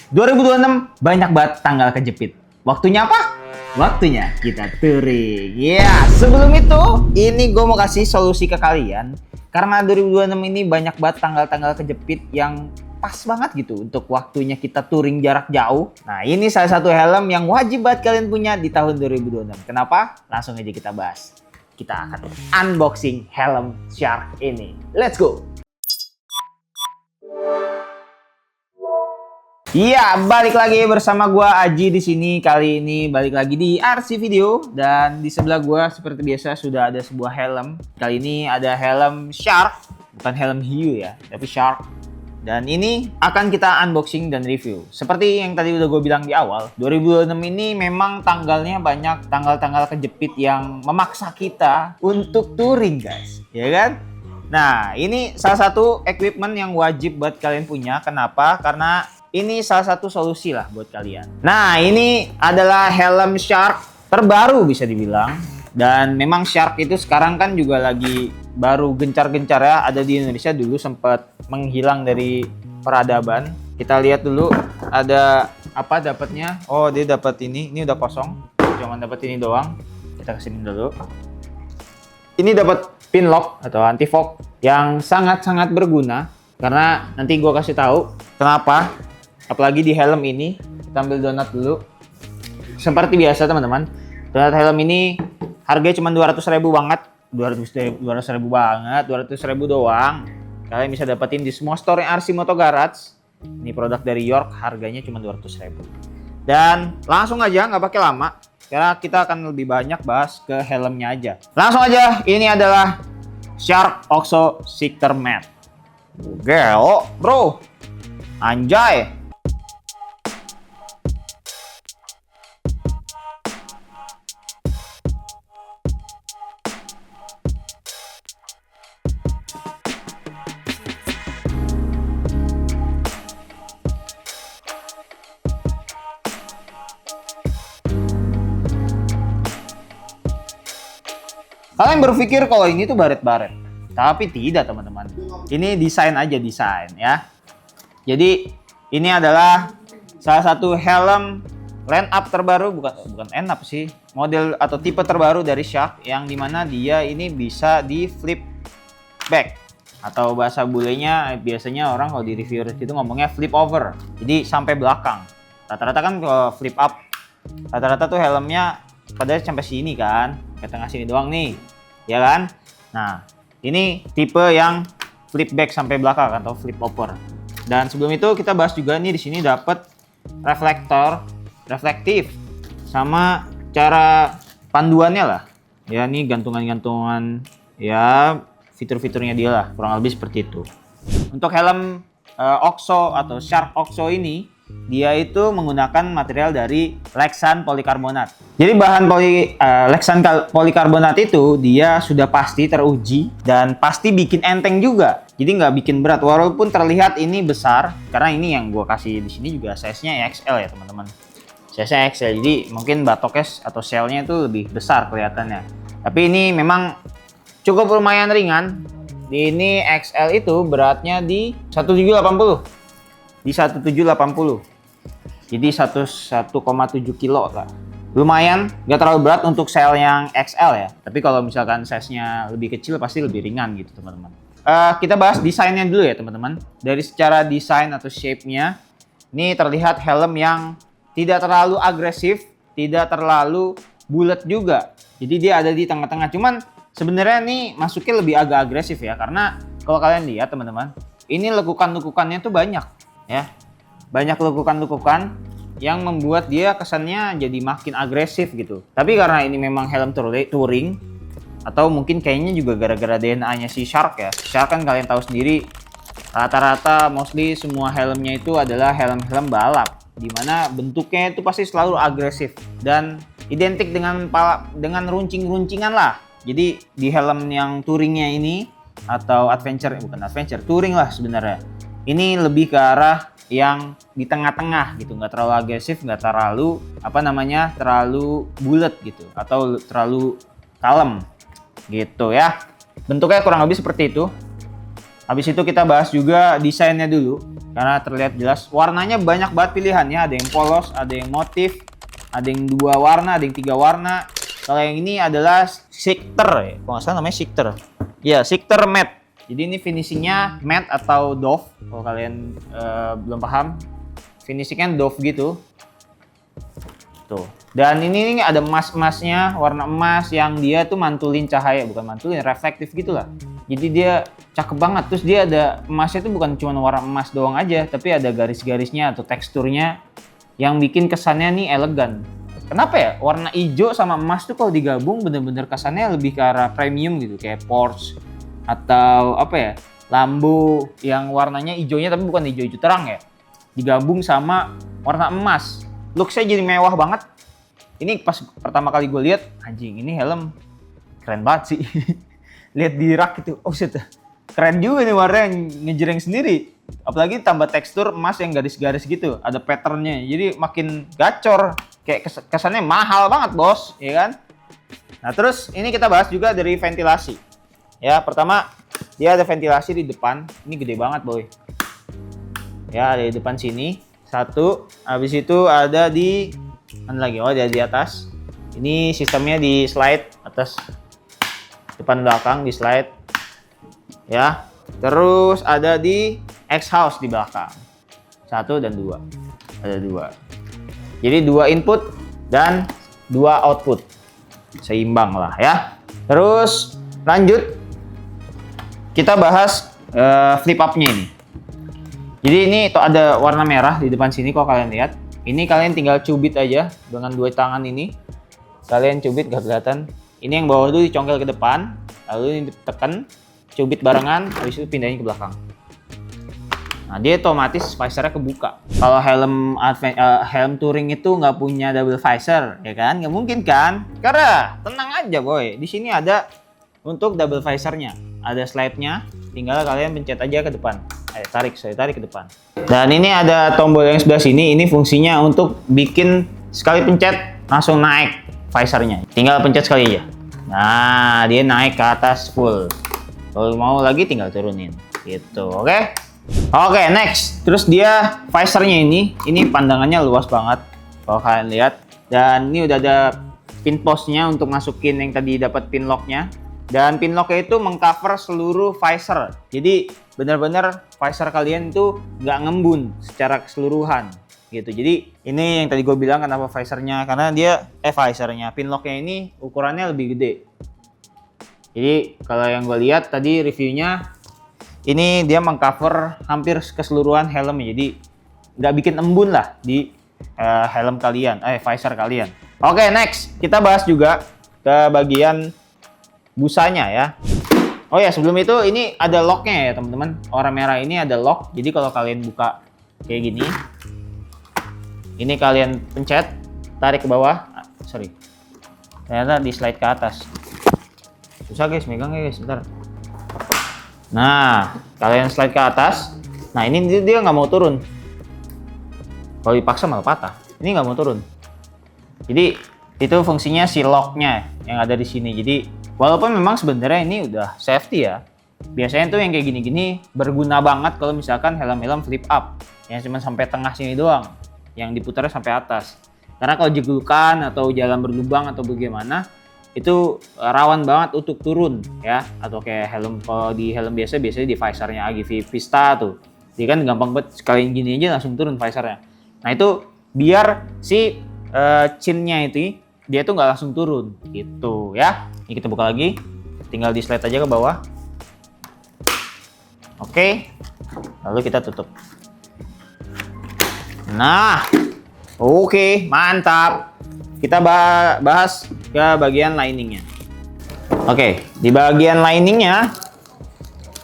2026 banyak banget tanggal kejepit. Waktunya apa? Waktunya kita touring. Ya, sebelum itu, ini gue mau kasih solusi ke kalian. Karena 2026 ini banyak banget tanggal-tanggal kejepit yang pas banget gitu untuk waktunya kita touring jarak jauh. Nah, ini salah satu helm yang wajib banget kalian punya di tahun 2026. Kenapa? Langsung aja kita bahas. Kita akan unboxing helm Shark ini. Let's go! Iya, balik lagi bersama gua Aji di sini. Kali ini balik lagi di RC Video dan di sebelah gua seperti biasa sudah ada sebuah helm. Kali ini ada helm Shark, bukan helm hiu ya, tapi Shark. Dan ini akan kita unboxing dan review. Seperti yang tadi udah gue bilang di awal, 2026 ini memang tanggalnya banyak tanggal-tanggal kejepit yang memaksa kita untuk touring, guys. Ya kan? Nah, ini salah satu equipment yang wajib buat kalian punya. Kenapa? Karena ini salah satu solusi lah buat kalian. Nah, ini adalah helm Shark terbaru bisa dibilang. Dan memang Shark itu sekarang kan juga lagi baru gencar-gencar ya. Ada di Indonesia, dulu sempat menghilang dari peradaban. Kita lihat dulu ada apa dapatnya. Oh, dia dapat ini. Ini udah kosong. Cuma dapat ini doang. Kita kesini dulu. Ini dapat pin lock atau anti fog yang sangat-sangat berguna. Karena nanti gue kasih tahu kenapa. Apalagi di helm ini, kita ambil donat dulu. Seperti biasa teman-teman, donat helm ini harganya cuma 200.000 banget. 200.000 banget, 200.000 doang. Kalian bisa dapetin di semua store yang RC Moto Garage. Ini produk dari York, harganya cuma 200.000. Dan langsung aja, nggak pakai lama. Karena kita akan lebih banyak bahas ke helmnya aja. Langsung aja, ini adalah Shark Oxo Shifter Mat. Gelo, bro. Anjay. Kalian berpikir kalau ini tuh baret-baret, tapi tidak teman-teman. Ini desain aja, desain ya. Jadi ini adalah salah satu helm line up terbaru, bukan line up sih, model atau tipe terbaru dari Shark yang dimana dia ini bisa di flip back atau bahasa bulenya biasanya orang kalau di review itu ngomongnya flip over. Jadi sampai belakang. Rata-rata kan kalau flip up, rata-rata tuh helmnya padahal sampai sini kan, ke tengah sini doang nih, ya kan? Nah, ini tipe yang flip back sampai belakang atau flip over. Dan sebelum itu kita bahas juga nih, di sini dapat reflektor reflektif sama cara panduannya lah. Ya, ini gantungan-gantungan ya, fitur-fiturnya dia lah, kurang lebih seperti itu. Untuk helm Oxo atau Shark Oxo ini, dia itu menggunakan material dari Lexan polikarbonat. Jadi bahan Lexan polikarbonat itu dia sudah pasti teruji dan pasti bikin enteng juga. Jadi nggak bikin berat walaupun terlihat ini besar, karena ini yang gue kasih di sini juga size-nya XL ya teman-teman. Size-nya XL, jadi mungkin batoknya atau shell-nya itu lebih besar kelihatannya. Tapi ini memang cukup lumayan ringan. Ini XL itu beratnya di 1780. Di 1780. Jadi 1,7 kilo lah. Lumayan, nggak terlalu berat untuk shell yang XL ya. Tapi kalau misalkan size-nya lebih kecil pasti lebih ringan gitu teman-teman. Kita bahas desainnya dulu ya teman-teman. Dari secara desain atau shape-nya, ini terlihat helm yang tidak terlalu agresif, tidak terlalu bulat juga. Jadi dia ada di tengah-tengah. Cuman sebenarnya nih masuknya lebih agak agresif ya. Karena kalau kalian lihat teman-teman, ini lekukan-lekukannya tuh banyak ya. Banyak lekukan-lekukan yang membuat dia kesannya jadi makin agresif gitu. Tapi karena ini memang helm touring, atau mungkin kayaknya juga gara-gara DNA-nya si Shark ya. Shark kan kalian tahu sendiri, rata-rata mostly semua helmnya itu adalah helm-helm balap, dimana bentuknya itu pasti selalu agresif dan identik dengan runcing-runcingan lah. Jadi di helm yang touringnya ini atau touring lah sebenarnya, ini lebih ke arah yang di tengah-tengah gitu, nggak terlalu agresif, nggak terlalu terlalu bulat gitu atau terlalu kalem gitu ya. Bentuknya kurang lebih seperti itu. Habis itu kita bahas juga desainnya dulu. karena terlihat jelas. Warnanya banyak banget pilihannya, ada yang polos, ada yang motif, ada yang 2 warna, ada yang 3 warna. Kalau yang ini adalah Shifter ya, kalau nggak salah namanya Shifter. Ya, Shifter matte. Jadi ini finishingnya matte atau doff. Kalau kalian belum paham, finishingnya doff gitu. Tuh. Dan ini ada emas-emasnya, warna emas yang dia tuh mantulin cahaya, bukan mantulin, reflektif gitulah. Jadi dia cakep banget. Terus dia ada emasnya tuh bukan cuma warna emas doang aja, tapi ada garis-garisnya atau teksturnya yang bikin kesannya nih elegan. Kenapa ya? Warna hijau sama emas tuh kalau digabung bener-bener kesannya lebih ke arah premium gitu, kayak Porsche atau apa ya? Lambo yang warnanya hijaunya tapi bukan hijau-hijau terang ya. Digabung sama warna emas. Looks-nya jadi mewah banget. Ini pas pertama kali gue lihat, anjing ini helm keren banget sih. Lihat di rak gitu, oh shit, keren juga nih warnanya, ngejreng sendiri. Apalagi tambah tekstur emas yang garis-garis gitu, ada patternnya, jadi makin gacor. Kayak kesannya mahal banget bos, ya kan? Nah terus ini kita bahas juga dari ventilasi. Ya pertama dia ada ventilasi di depan, ini gede banget boy. Ya ada di depan sini. Satu, habis itu ada di mana lagi? Oh, ada di atas. Ini sistemnya di slide atas, depan belakang di slide. Ya. Terus ada di exhaust di belakang. 1 dan 2. Ada 2. Jadi 2 input dan 2 output. Seimbang lah ya. Terus lanjut kita bahas flip up-nya ini. Jadi ini tuh ada warna merah di depan sini kalau kalian lihat. Ini kalian tinggal cubit aja dengan 2 tangan ini. Kalian cubit gak kelihatan. Ini yang bawah itu dicongkel ke depan, lalu ini ditekan, cubit barengan, habis itu pindahin ke belakang. Nah dia otomatis visornya kebuka. Kalau helm touring itu nggak punya double visor, ya kan? Nggak mungkin kan? Karena tenang aja boy. Di sini ada untuk double visornya, ada slide-nya. Tinggal kalian pencet aja ke depan. Saya tarik ke depan. Dan ini ada tombol yang sebelah sini. Ini fungsinya untuk bikin sekali pencet langsung naik visornya. Tinggal pencet sekali aja. Nah, dia naik ke atas full. Kalau mau lagi tinggal turunin. Gitu, oke? Oke, next. Terus dia visornya ini pandangannya luas banget. Kalau kalian lihat. Dan ini udah ada pin postnya untuk masukin yang tadi dapat pin locknya. Dan pin locknya itu mengcover seluruh visor. Jadi benar-benar visor kalian itu nggak ngembun secara keseluruhan gitu. Jadi ini yang tadi gue bilang kenapa visornya, karena dia visornya, pin locknya ini ukurannya lebih gede. Jadi kalau yang gue lihat tadi reviewnya, ini dia mengcover hampir keseluruhan helmnya. Jadi nggak bikin embun lah di helm kalian, visor kalian. Oke, next kita bahas juga ke bagian busanya ya. Oh ya, sebelum itu ini ada locknya ya teman-teman. Warna merah ini ada lock. Jadi kalau kalian buka kayak gini, ini kalian pencet, tarik ke bawah. Ternyata di slide ke atas. Susah guys, megang guys, bentar. Nah, kalian slide ke atas. Nah ini dia nggak mau turun. Kalau dipaksa malah patah. Ini nggak mau turun. Jadi itu fungsinya si locknya yang ada di sini. Jadi walaupun memang sebenarnya ini udah safety ya, biasanya tuh yang kayak gini-gini berguna banget kalau misalkan helm-helm flip up yang cuma sampai tengah sini doang, yang diputarnya sampai atas. Karena kalau jeglukan atau jalan berlubang atau bagaimana, itu rawan banget untuk turun ya. Atau kayak helm, kalau di helm biasanya di visornya AGV Vista tuh, dia kan gampang banget sekali gini aja langsung turun visornya. Nah itu biar si chinnya itu dia tuh nggak langsung turun gitu ya. Ini kita buka lagi, tinggal di slide aja ke bawah. Oke, lalu kita tutup. Nah, oke, mantap. Kita bahas ke bagian liningnya. Oke, di bagian liningnya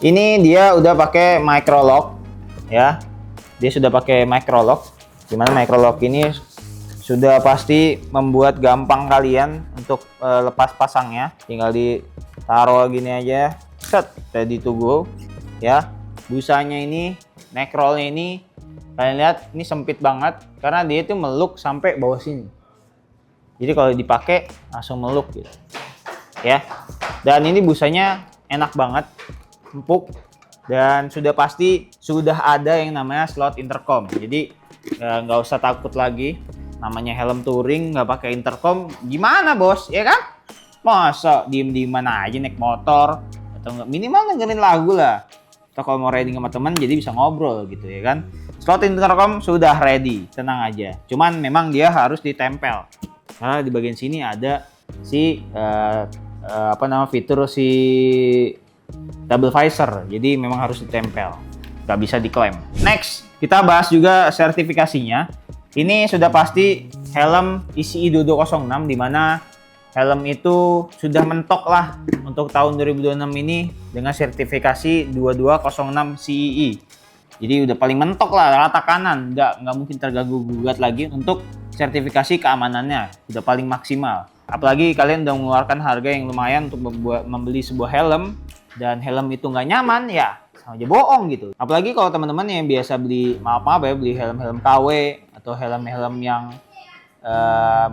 ini dia udah pakai micro lock ya. Dia sudah pakai micro lock. Dimana micro lock ini sudah pasti membuat gampang kalian untuk lepas pasangnya. Tinggal ditaruh gini aja, set, ready to go ya. Busanya ini, neck rollnya ini, kalian lihat ini sempit banget karena dia itu meluk sampai bawah sini. Jadi kalau dipakai langsung meluk gitu ya. Dan ini busanya enak banget, empuk, Dan sudah pasti sudah ada yang namanya slot intercom. Jadi nggak usah takut lagi. Namanya helm touring nggak pakai intercom, gimana bos? Ya kan? Masa diem-dieman aja naik motor atau nggak minimal dengerin lagu lah. Atau kalau mau riding sama teman jadi bisa ngobrol gitu ya kan. Slot intercom sudah ready, tenang aja. Cuman memang dia harus ditempel. Karena di bagian sini ada si fitur si double visor. Jadi memang harus ditempel. Nggak bisa diklaim. Next, kita bahas juga sertifikasinya. Ini sudah pasti helm ICI 2206 di mana helm itu sudah mentok lah untuk tahun 2026 ini dengan sertifikasi 2206 CEE. Jadi udah paling mentok lah, rata kanan, nggak mungkin terganggu gugat lagi untuk sertifikasi keamanannya, udah paling maksimal. Apalagi kalian udah mengeluarkan harga yang lumayan untuk membeli sebuah helm dan helm itu nggak nyaman ya sama aja bohong gitu. Apalagi kalau teman-teman yang biasa beli beli helm-helm KW atau helm-helm yang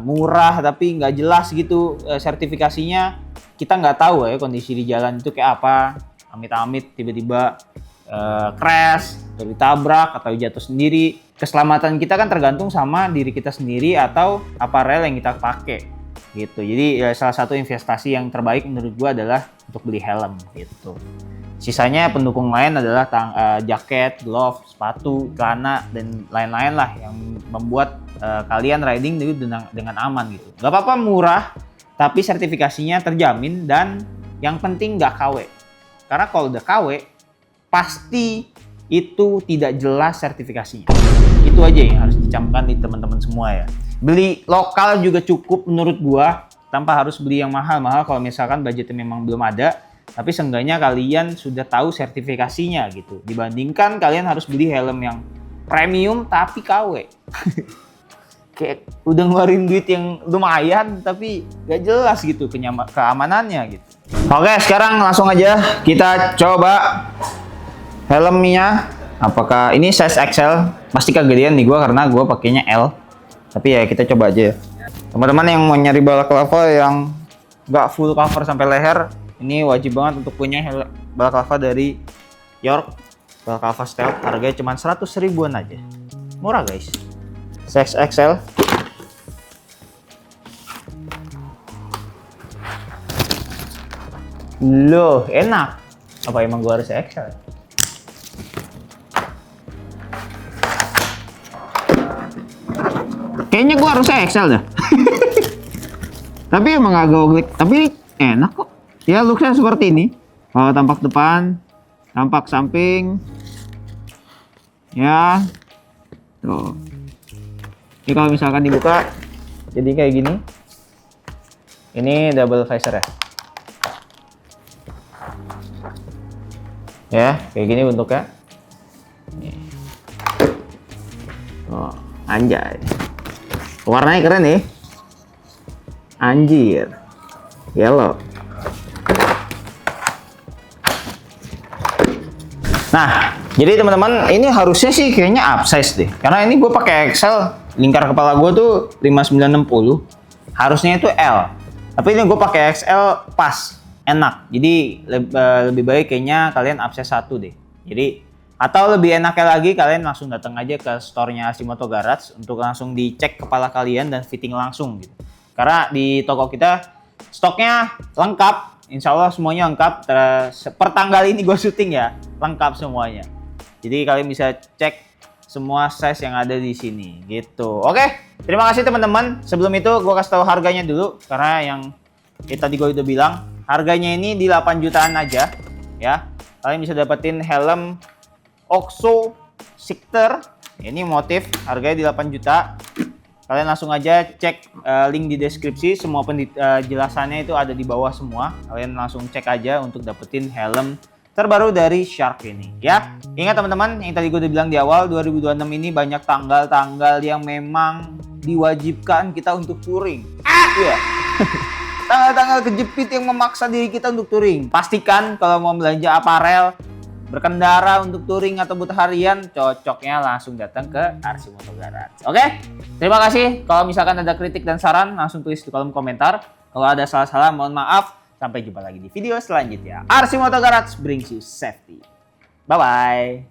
murah tapi nggak jelas gitu sertifikasinya, kita nggak tahu ya kondisi di jalan itu kayak apa, amit-amit tiba-tiba crash atau ditabrak atau jatuh sendiri. Keselamatan kita kan tergantung sama diri kita sendiri atau aparel yang kita pakai gitu. Jadi salah satu investasi yang terbaik menurut gua adalah untuk beli helm gitu. Sisanya pendukung lain adalah jaket, glove, sepatu, celana, dan lain-lain lah yang membuat kalian riding dengan aman gitu. Gak apa-apa murah, tapi sertifikasinya terjamin dan yang penting gak KW. Karena kalau udah KW, pasti itu tidak jelas sertifikasinya. Itu aja yang harus dicamkan di teman-teman semua ya. Beli lokal juga cukup menurut gua, tanpa harus beli yang mahal-mahal kalau misalkan budgetnya memang belum ada. Tapi seenggaknya kalian sudah tahu sertifikasinya gitu. Dibandingkan kalian harus beli helm yang premium tapi KW. Kayak udah ngeluarin duit yang lumayan tapi gak jelas gitu keamanannya gitu. Oke, sekarang langsung aja kita coba helmnya. Apakah ini size XL? Pasti kegedean nih gua karena gua pakainya L. Tapi ya kita coba aja ya. Teman-teman yang mau nyari balaclava yang gak full cover sampai leher, ini wajib banget untuk punya balaclava dari York, balaclava stealth. Harganya cuma 100 ribuan aja. Murah guys. Size XL. Loh, enak. Apa emang gua harus XL? Kayaknya gua harus XL dah. Tapi emang agak oglik, tapi enak kok. Ya looknya seperti ini. Kalau tampak depan, tampak samping. Ya. Tuh. Ini kalau misalkan dibuka jadi kayak gini. Ini double visor ya. Ya, kayak gini bentuknya. Oh, anjay. Warnanya keren nih. Anjir. Yellow. Nah, jadi teman-teman, ini harusnya sih kayaknya upsize deh. Karena ini gue pakai XL, lingkar kepala gue tuh 5960. Harusnya itu L. Tapi ini gue pakai XL pas, enak. Jadi lebih baik kayaknya kalian upsize 1 deh. Jadi atau lebih enaknya lagi kalian langsung datang aja ke store-nya Hashimoto Garage untuk langsung dicek kepala kalian dan fitting langsung gitu. Karena di toko kita stoknya lengkap, insya Allah semuanya lengkap. Per tanggal ini gue syuting ya, lengkap semuanya. Jadi kalian bisa cek semua size yang ada di sini gitu. Oke, terima kasih teman-teman. Sebelum itu gue kasih tahu harganya dulu karena yang tadi gue udah bilang harganya ini di 8 jutaan aja ya. Kalian bisa dapetin helm Oxo Sikter. Ini motif, harganya di 8 juta. Kalian langsung aja cek link di deskripsi, semua penjelasannya itu ada di bawah semua. Kalian langsung cek aja untuk dapetin helm terbaru dari Shark ini ya. Ingat teman-teman, yang tadi gue udah bilang di awal, 2026 ini banyak tanggal-tanggal yang memang diwajibkan kita untuk touring. Iya. Tanggal-tanggal kejepit yang memaksa diri kita untuk touring. Pastikan kalau mau belanja aparel, berkendara untuk touring atau buat harian, cocoknya langsung datang ke Hashimoto Garage. Oke? Terima kasih. Kalau misalkan ada kritik dan saran, langsung tulis di kolom komentar. Kalau ada salah-salah, mohon maaf. Sampai jumpa lagi di video selanjutnya. Hashimoto Garage brings you safety. Bye-bye.